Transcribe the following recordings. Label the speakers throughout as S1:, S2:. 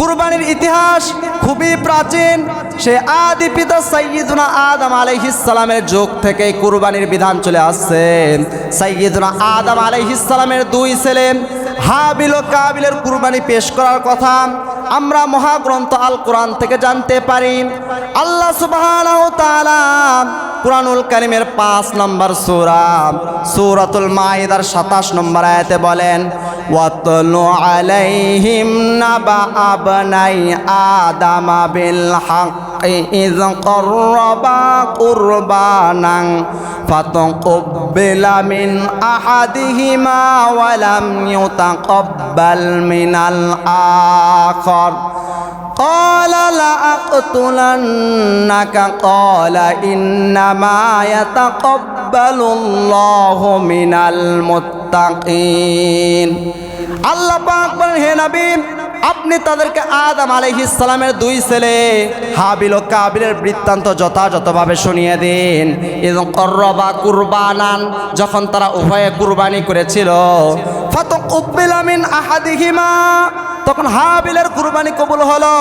S1: কুরবানির ইতিহাস খুবই প্রাচীন। সে আদি পিতা সাইয়্যিদুনা আদম আলাইহিস সালামের যুগ থেকে কুরবানির বিধান চলে আসছে। সাইয়্যিদুনা আদম আলাইহিস সালামের দুই ছেলে হাবিল ও কাবিলের কুরবানি পেশ করার কথা আমরা মহাগ্রন্থ আল কোরআন থেকে জানতে পারি। আল্লাহ সুবহানাহু ওয়া তাআলা কুরআনুল কারীমের 5 নম্বর সূরা সূরাতুল মাইদার 27 নম্বর আয়াতে বলেন, ওয়াতলু আলাইহিম নাবা আবনাই আদামা বিল হাক্কি ইয ক্বাররাবা কুরবানান ফাতাকাব্বালা মিন আহাদিহিমা ওয়া লাম ইউতাকাব্বাল মিনাল আখার قال لأقتلنك قال إنما يتقبل الله من المتقين। আল্লাহ পাক বলেন, হে নবী, আপনি তাদেরকে আদম আলাইহিস সালামের দুই ছেলে হাবিল ও কাবিলের বৃত্তান্ত যথাযথভাবে শুনিয়ে দিন। ইয ক্বাররাবা কুরবানান, যখন তারা উভয়ে কুরবানি করেছিল, ফাতাকাব্বালা মিন আহাদিহিমা, তখন হাবিলের কুরবানি কবুল হলো,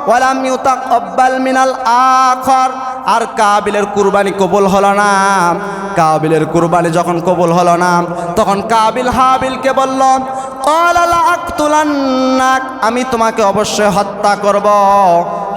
S1: ওয়ালাম ইউতাকাব্বাল মিনাল আখার, আর কাবিলের কুরবানি কবুল হলো না। কাবিলের কুরবানি যখন কবুল হলো না, তখন কাবিল হাবিলকে বলল, ক্বালা লাআকতুলান্নাক, আমি তোমাকে অবশ্যই হত্যা করব।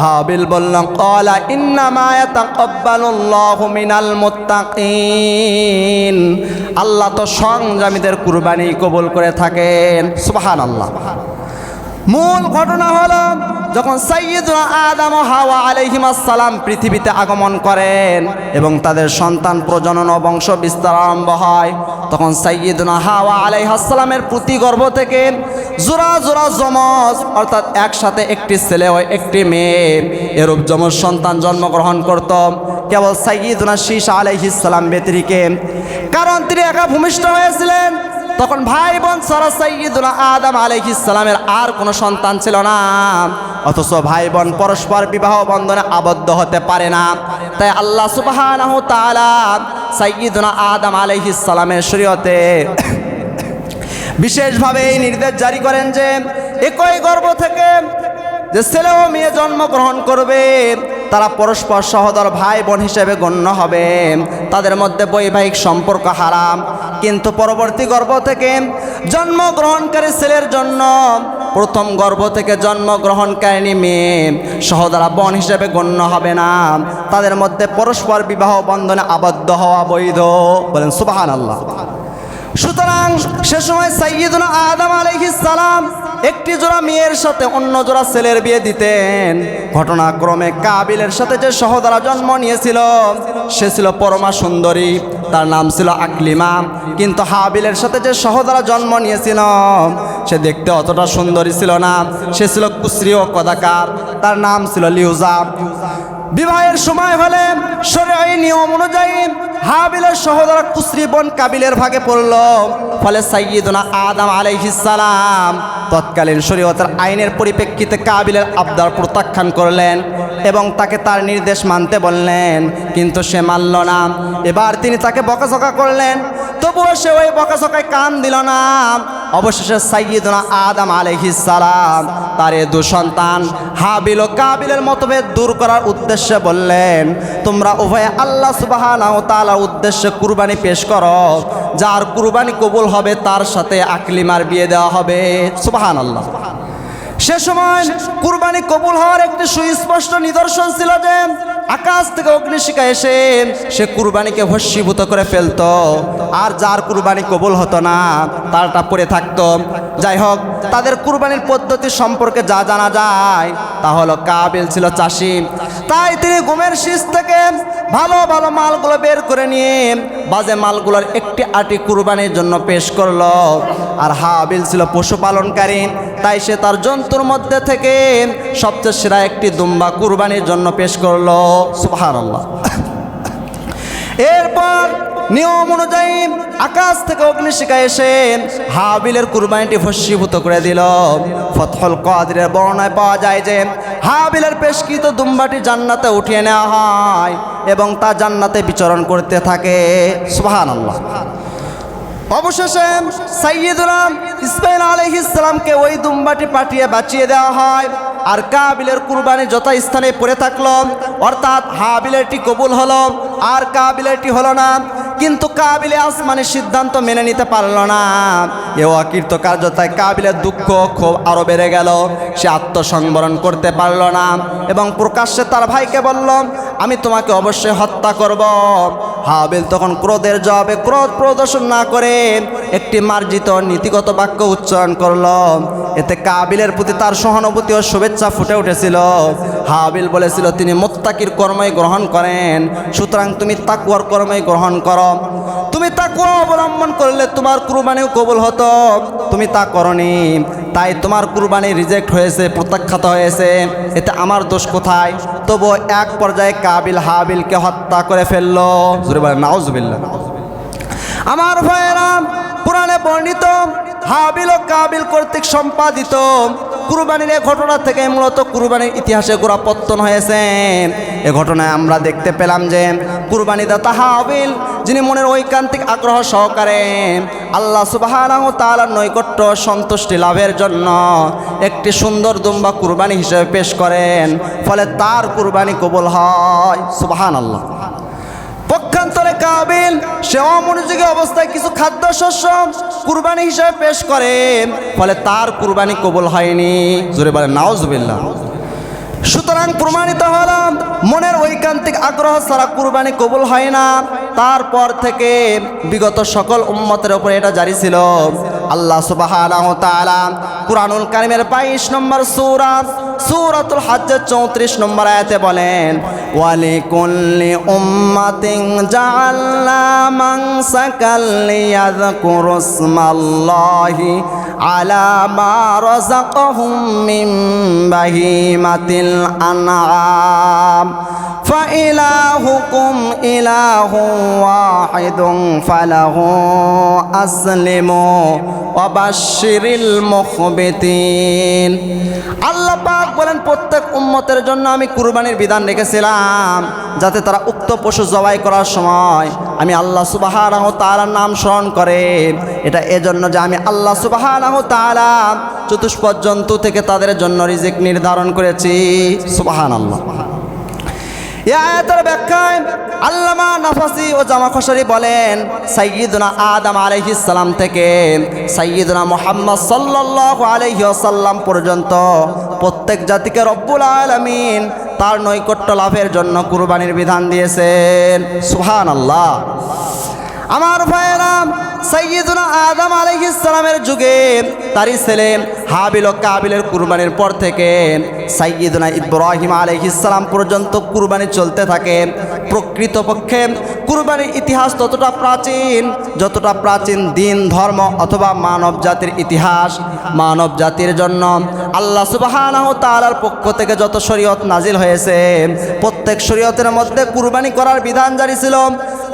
S1: হাবিল বলল, ক্বালা ইন্নামা ইয়াতাকাব্বালুল্লাহু মিনাল মুত্তাকিন, আল্লাহ তো সংযমীদের কুরবানি কবুল করে থাকেন। সুবহানাল্লাহ। মূল ঘটনা হলো, যখন সাইয়্যিদুনা আদম ও হাওয়া আলাইহিমাস সালাম পৃথিবীতে আগমন করেন এবং তাদের সন্তান প্রজনন ও বংশ বিস্তার আরম্ভ হয়, তখন সাইয়্যিদুনা হাওয়া আলাইহিস সালামের প্রতি গর্ভ থেকে জোড়া জোড়া যমজ, অর্থাৎ একসাথে একটি ছেলে ও একটি মেয়ে, এরূপ যমজ সন্তান জন্মগ্রহণ করত কেবল সাইয়্যিদুনা শীস আলাইহিস সালাম ব্যতিরেকে, কারণ তিনি একা ভূমিষ্ঠ হয়েছিলেন। তখন ভাই বোন ছাড়া সাইয়্যিদুনা আদম আলাইহিস সালামের আর কোনো সন্তান ছিল না। অথচ ভাই বোন পরস্পর বিবাহ বন্ধনে আবদ্ধ হতে পারে না। তাই আল্লাহ সুবহানাহু ওয়া তাআলা সাইয়্যিদুনা আদম আলাইহিস সালামের শরীয়তে বিশেষভাবে এই নির্দেশ জারি করেন যে একই গর্ভ থেকে যে ছেলে ও মেয়ে জন্মগ্রহণ করবে তারা পরস্পর সহোদর ভাই বোন হিসেবে গণ্য হবে, তাদের মধ্যে বৈবাহিক সম্পর্ক হারাম। কিন্তু পরবর্তী গর্ভ থেকে জন্মগ্রহণকারী ছেলের জন্য প্রথম গর্ভ থেকে জন্মগ্রহণকারী মেয়ে সহোদরা বোন হিসেবে গণ্য হবে না, তাদের মধ্যে পরস্পর বিবাহ বন্ধনে আবদ্ধ হওয়া বৈধ। বলেন সুবহানাল্লাহ। সুতরাং সে সময় সাইয়্যিদুনা আদম আলাইহিস সালাম একটি জোড়া মেয়ের সাথে অন্য জোড়া ছেলের বিয়ে দিতেন। ঘটনাক্রমে কাবিলের সাথে যে সহোদরা জন্ম নিয়েছিল সে ছিল পরমা সুন্দরী, তার নাম ছিল আকলিমা। কিন্তু হাবিলের সাথে যে সহোদরা জন্ম নিয়েছিল সে দেখতে অতটা সুন্দরী ছিল না, সে ছিল কুশ্রী ও কদাকার, তার নাম ছিল লিউজা। বিবাহের সময় হলে শরঈ নিয়ম অনুযায়ী হাবিলের সহোদর কুশ্রী বোন কাবিলের ভাগে পড়ল। ফলে সাইয়্যিদুনা আদম আলাইহিস সালাম তৎকালীন শরীয়তের আইনের পরিপ্রেক্ষিতে কাবিলের আবদার প্রত্যাখ্যান করলেন এবং তাকে তার নির্দেশ মানতে বললেন, কিন্তু সে মানল না। এবার তিনি তাকে বকাঝকা করলেন, তবুও সে ওই বকাঝকায় কান দিল না। অবশেষে সাইয়্যিদুনা আদম আলাইহিস সালাম তার এই দু সন্তান হাবিল ও কাবিলের মতভেদ দূর করার উদ্দেশ্যে বললেন, তোমরা উভয়ে আল্লাহ সুবহানাহু ওয়া তাআলার উদ্দেশ্যে কুরবানি পেশ করো, যার কুরবানি কবুল হবে তার সাথে আকলিমার বিয়ে দেওয়া হবে। সুবহানাল্লাহ। সে সময় কুরবানি কবুল হওয়ার একটি সুস্পষ্ট নিদর্শন ছিল যে আকাশ থেকে অগ্নিশিখা এসে সে কুরবানিকে ভস্মীভূত করে ফেলত, আর যার কুরবানি কবুল হতো না তারটা পড়ে থাকতো। যাই হোক, তাদের কুরবানির পদ্ধতি সম্পর্কে যা জানা যায় তা হলো কাবিল ছিল চাষি, তাই তিনি গমের শীষ থেকে ভালো ভালো মালগুলো বের করে নিয়ে বাজে মালগুলোর একটি আটি কুরবানির জন্য পেশ করলো। আর হাবিল ছিল পশুপালনকারী, তাই সে তার জন্তুর মধ্যে থেকে সবচেয়ে সেরা একটি দুম্বা কুরবানির জন্য পেশ করলো। সুবহানাল্লাহ। এরপর নিয়ম অনুযায়ী আকাশ থেকে অগ্নিশিখা এসে হাবিলের কুরবানিটি ভস্মীভূত করে দিল। ফতহুল কাদিরের বর্ণনায় পাওয়া যায় যে হাবিলের পেশকৃত দুম্বাটি জান্নাতে উঠিয়ে নেওয়া হয় এবং তা জান্নাতে বিচরণ করতে থাকে। সুবহানাল্লাহ। অবশেষে সাইয়্যিদুনা ইসমাইল আলাইহিস সালামকে ওই দুম্বাটি পাঠিয়ে বাঁচিয়ে দেওয়া হয়। আর কাবিলের কুরবানি যত স্থানে পড়ে থাকলো, অর্থাৎ হাবিলেরটি কবুল হলো আর কাবিলেরটি হলো না। কিন্তু কাবিলে আসমানের সিদ্ধান্ত মেনে নিতে পারল না। এ অকৃতকার্যতায় কাবিলের দুঃখ ক্ষোভ আরো বেড়ে গেল। সে আত্মসংবরণ করতে পারল না এবং প্রকাশ্যে তার ভাইকে বলল, আমি তোমাকে অবশ্যই হত্যা করব। হাবিল তখন ক্রোধের জবাবে ক্রোধ প্রদর্শন না করে একটি মার্জিত নীতিগত বাক্য উচ্চারণ করল। এতে কাবিলের প্রতি তার সহানুভূতি ও শুভেচ্ছা ফুটে উঠেছিল। হাবিল বলেছিল তিনি মুত্তাকির কর্মই গ্রহণ করেন, সুতরাং তুমি তাকওয়ার কর্মই গ্রহণ করো। তুমি তাকওয়া অবলম্বন করলে তোমার কুরবানিও কবুল হতো, তুমি তা করনি, তাই তোমার কুরবানি রিজেক্ট হয়েছে, প্রত্যাখ্যাত হয়েছে। এতে আমার দোষ কোথায়? তবু এক পর্যায়ে কাবিল হাবিলকে হত্যা করে ফেলল। জোরে বলেন নাউজুবিল্লাহ। আমার ভাইয়েরা, পুরাণে বর্ণিত হাবিল ও কাবিল কর্তৃক সম্পাদিত কুরবানির এ ঘটনা থেকে মূলত কুরবানির ইতিহাসে গোড়াপত্তন হয়েছে। এ ঘটনায় আমরা দেখতে পেলাম যে কুরবানিদাতা হাবিল, যিনি মনের ঐকান্তিক আগ্রহ সহকারে আল্লাহ সুবহানাহু ওয়া তাআলার নৈকট্য সন্তুষ্টি লাভের জন্য একটি সুন্দর দুম্বা কুরবানি হিসেবে পেশ করেন, ফলে তার কুরবানি কবুল হয়। সুবহানাল্লাহ। পক্ষান্তরে কাবিল সে অমনোযোগী অবস্থায় কিছু খাদ্যশস্য কুরবানি হিসেবে পেশ করে, ফলে তার কুরবানি কবুল হয়নি। জোরে বলেন নাউজুবিল্লাহ। সুতরাং প্রমাণিত হলাম মনের ঐকান্তিক আগ্রহ ছাড়া কুরবানি কবুল হয় না। তারপর থেকে বিগত সকল উম্মতের উপর এটা জারি ছিল। আল্লাহ সুবহানাহু ওয়া তাআলা কুরআনুল কারীমের 22 নম্বর সূরা সূরাতুল হজ্জের 34 নম্বর আয়াতে বলেন, ওয়ালিকুল্লি উম্মাতিন জাআলনা মানসাকাল লিয়াযকুরুসমাল্লাহি আলা মা রাযাকাহুম মিন বাহিমাতিল আনআম ফাইলাহুকুম ইলাহুন ওয়াহিদুন ফালাহু আসলিমু ওয়া বাশশিরিল মুখবিতিন। আল্লাহ পাক বলেন, প্রত্যেক উম্মতের জন্য আমি কুরবানির বিধান রেখেছিলাম, যাতে তারা উক্ত পশু জবাই করার সময় আমি আল্লাহ সুবহানাহু ওয়া তাআলার নাম স্মরণ করে। এটা এজন্য যে আমি আল্লাহ সুবহানাহু ওয়া তাআলা চতুষ্পদ জন্তু থেকে তাদের জন্য রিজিক নির্ধারণ করেছি। সুবহানাল্লাহ। এই আয়াতের ব্যাখ্যায় আল্লামা নাফাসি ও জামাখশরী বলেন, সাইয়্যিদুনা আদম আলাইহিস সালাম থেকে সাইয়্যিদুনা মুহাম্মদ সাল্লাল্লাহু আলাইহি ওয়াসাল্লাম পর্যন্ত প্রত্যেক জাতিকে রব্বুল আলামিন তার নৈকট্য লাভের জন্য কুরবানির বিধান দিয়েছেন। সুবহানাল্লাহ। আমার ভাইয়েরা, সাইয়্যিদুনা আদম আলাইহিস সালামের যুগে তারই ছেলে হাবিল ও কাবিলের কুরবানির পর থেকে সাইয়্যিদুনা ইব্রাহিম আলাইহিস সালাম পর্যন্ত কুরবানি চলতে থাকে। প্রকৃতপক্ষে কুরবানির ইতিহাস ততটা প্রাচীন যতটা প্রাচীন দিন, ধর্ম অথবা মানব জাতির ইতিহাস। মানব জাতির জন্য আল্লাহ সুবহানাহু ওয়া তাআলার পক্ষ থেকে যত শরীয়ত নাজিল হয়েছে, প্রত্যেক শরীয়তের মধ্যে কুরবানি করার বিধান জারি ছিল।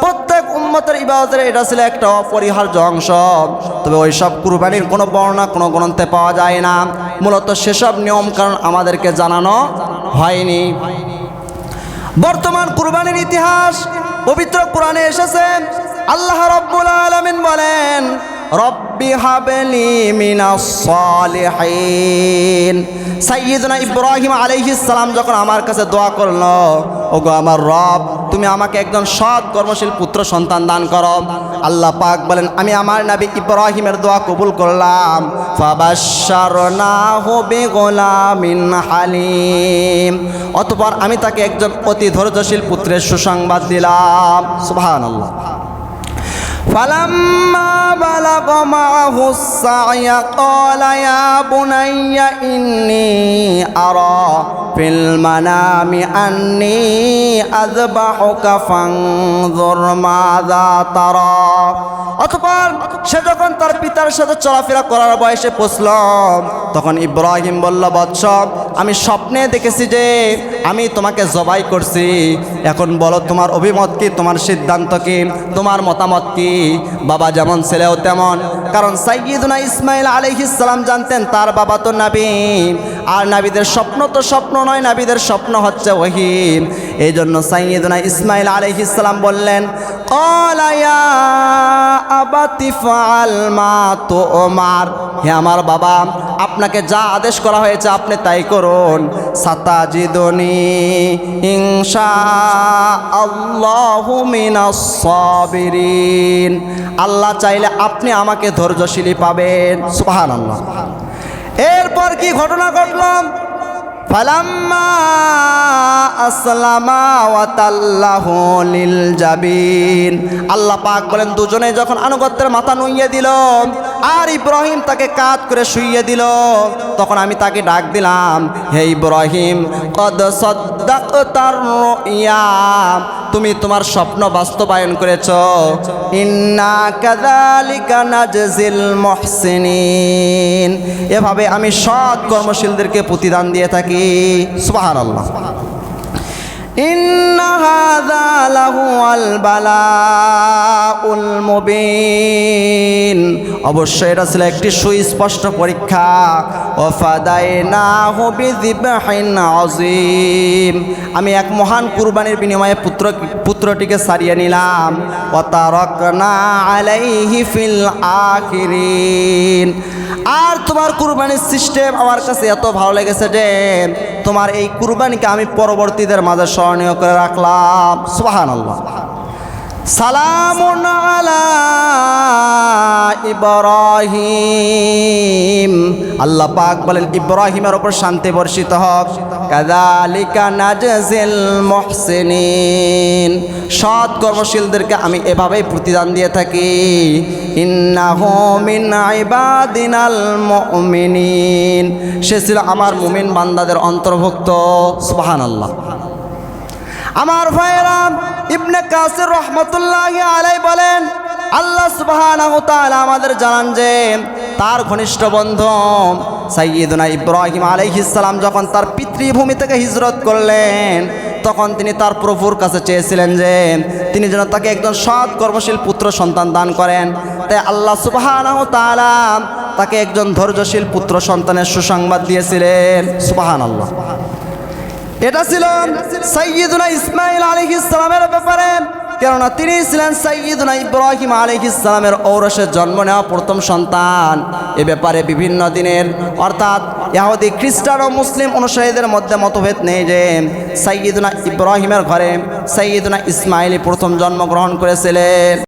S1: প্রত্যেক উম্মতের ইবাদতের এটা ছিল একটা অপরিহার্য অংশ। তবে ওই সব কুরবানির কোনো বর্ণনা কোনো গ্রন্থে পাওয়া যায় না। মূলত সেসব নিয়ম কারণ আমাদেরকে জানানো হয়নি। বর্তমান কুরবানির ইতিহাস পবিত্র কোরআনে এসেছে। আল্লাহ রাব্বুল আলামিন বলেন, রব্বি হাবলি মিনাস সালিহিন। সাইয়্যিদুনা ইব্রাহিম আলাইহিস সালাম যখন আমার কাছে দোয়া করলো, ওগো আমার রব, তুমি আমাকে একজন সৎ কর্মশীল পুত্র সন্তান দান করো। আল্লাহ পাক বলেন, আমি আমার নবী ইব্রাহিমের দোয়া কবুল করলাম। ফাবাশশারনাহু বিগুলামিন হালিম। অতঃপর আমি তাকে একজন অতি ধৈর্যশীল পুত্রের সুসংবাদ দিলাম। সুবহানাল্লাহ। فلما بلغ معه السعي قال يا بني إني أرى في المنام أني أذبحك فانظر ماذا ترى। অতঃপর সে যখন তার পিতার সাথে চলাফেরা করার বয়সে পৌঁছল, তখন ইব্রাহিম বলল, বৎস, আমি স্বপ্নে দেখেছি যে আমি তোমাকে জবাই করছি। এখন বলো তোমার অভিমত কি, তোমার সিদ্ধান্ত কি, তোমার মতামত কি? বাবা যেমন ছেলেও তেমন। কারণ সাইয়্যিদুনা ইসমাইল আলাইহিস সালাম জানতেন তার বাবা তো নবী, আর নবীদের স্বপ্ন তো স্বপ্ন নয়, নবীদের স্বপ্ন হচ্ছে ওহী। এই জন্য সাইয়্যিদুনা ইসমাইল আলাইহিস সালাম বললেন, ক্বালা ইয়া আবাতি ফাআল মা তুমার, হে আমার বাবা, আপনাকে যা আদেশ করা হয়েছে আপনি তাই করুন। সাতাজিদুনি ইনশাআল্লাহু মিনাস সাবিরিন, আল্লাহ চাইলে আপনি আমাকে ধৈর্যশীলী পাবেন। সুবহানাল্লাহ। এরপর কি ঘটনা ঘটল? ফালাম্মা আসলামা ওয়া তাল্লাহু লিল জাবিন, আল্লাহ পাক বলেন দুজনে যখন আনুগত্যের মাথা নুইয়ে দিল আর ইব্রাহিম তাকে কাত করে শুইয়ে দিল, তখন আমি তাকে ডাক দিলাম, হে ইব্রাহিম, কদ সাদ্দাকতার রুইয়া, তুমি তোমার স্বপ্ন বাস্তবায়ন করেছো। ইন্না কাযালিকা নাজজিল মুহসিনিন, এভাবে আমি সৎ কর্মশীলদেরকে প্রতিদান দিয়ে থাকি। সুবহানাল্লাহ। ইন্না হাযা লাহুয়াল বালাউল মুবিন, অবশ্যই এটা ছিল একটি সুস্পষ্ট পরীক্ষা। ওয়াফাদাইনাহু বিযিবহিন আযীম, আমি এক মহান কুরবানির বিনিময়ে পুত্রটিকে সারিয়ে নিলাম। ওয়া তারাকনা আলাইহি ফিল আখিরিন, আর তোমার কুরবানির সিস্টেম আমার কাছে এত ভালো লেগেছে যে তোমার এই কুরবানিকে আমি পরবর্তীদের মাঝে স্মরণীয় করে রাখলাম। সুবহানাল্লাহ। সালামুন আলা ইব্রাহিম, আল্লাহ পাক বলেন ইব্রাহিমের উপর শান্তি বর্ষিত হোক। কাযালিকা নাজজিল মুহসিনিন, সৎ কর্মশীলদেরকে আমি এভাবেই প্রতিদান দিয়ে থাকি। ইন্নাহু মিন ইবাদিনাল মুমিনিন, সে ছিল আমার মুমিন বান্দাদের অন্তর্ভুক্ত। সুবহানাল্লাহ। আমার ভাইরা, ইবনে কাসির রহমতুল্লাহি আলাইহি বলেন আল্লাহ সুবহানাহু ওয়া তাআলা আমাদের জানান যে তার ঘনিষ্ঠ বন্ধু সাইয়্যিদুনা ইব্রাহিম আলাইহিস সালাম যখন তার পিতৃভূমি থেকে হিজরত করলেন, তখন তিনি তার প্রভুর কাছে চেয়েছিলেন যে তিনি যেন তাকে একজন সৎ কর্মশীল পুত্র সন্তান দান করেন। তাই আল্লাহ সুবহানাহু ওয়া তাআলা তাকে একজন ধৈর্যশীল পুত্র সন্তানের সুসংবাদ দিয়েছিলেন। সুবহানাল্লাহ। এটা ছিল সাইয়্যিদুনা ইসমাঈল আলাইহিস সালামের ব্যাপারে, কেননা তিনি ছিলেন সাইয়্যিদুনা ইব্রাহিম আলাইহিস সালামের ঔরসে জন্ম নেওয়া প্রথম সন্তান। এ ব্যাপারে বিভিন্ন দিনের অর্থাৎ ইহুদি, খ্রিস্টান ও মুসলিম অনুসারীদের মধ্যে মতভেদ নেই যে সাইয়্যিদুনা ইব্রাহিমের ঘরে সাইয়্যিদুনা ইসমাঈল প্রথম জন্মগ্রহণ করেছিলেন।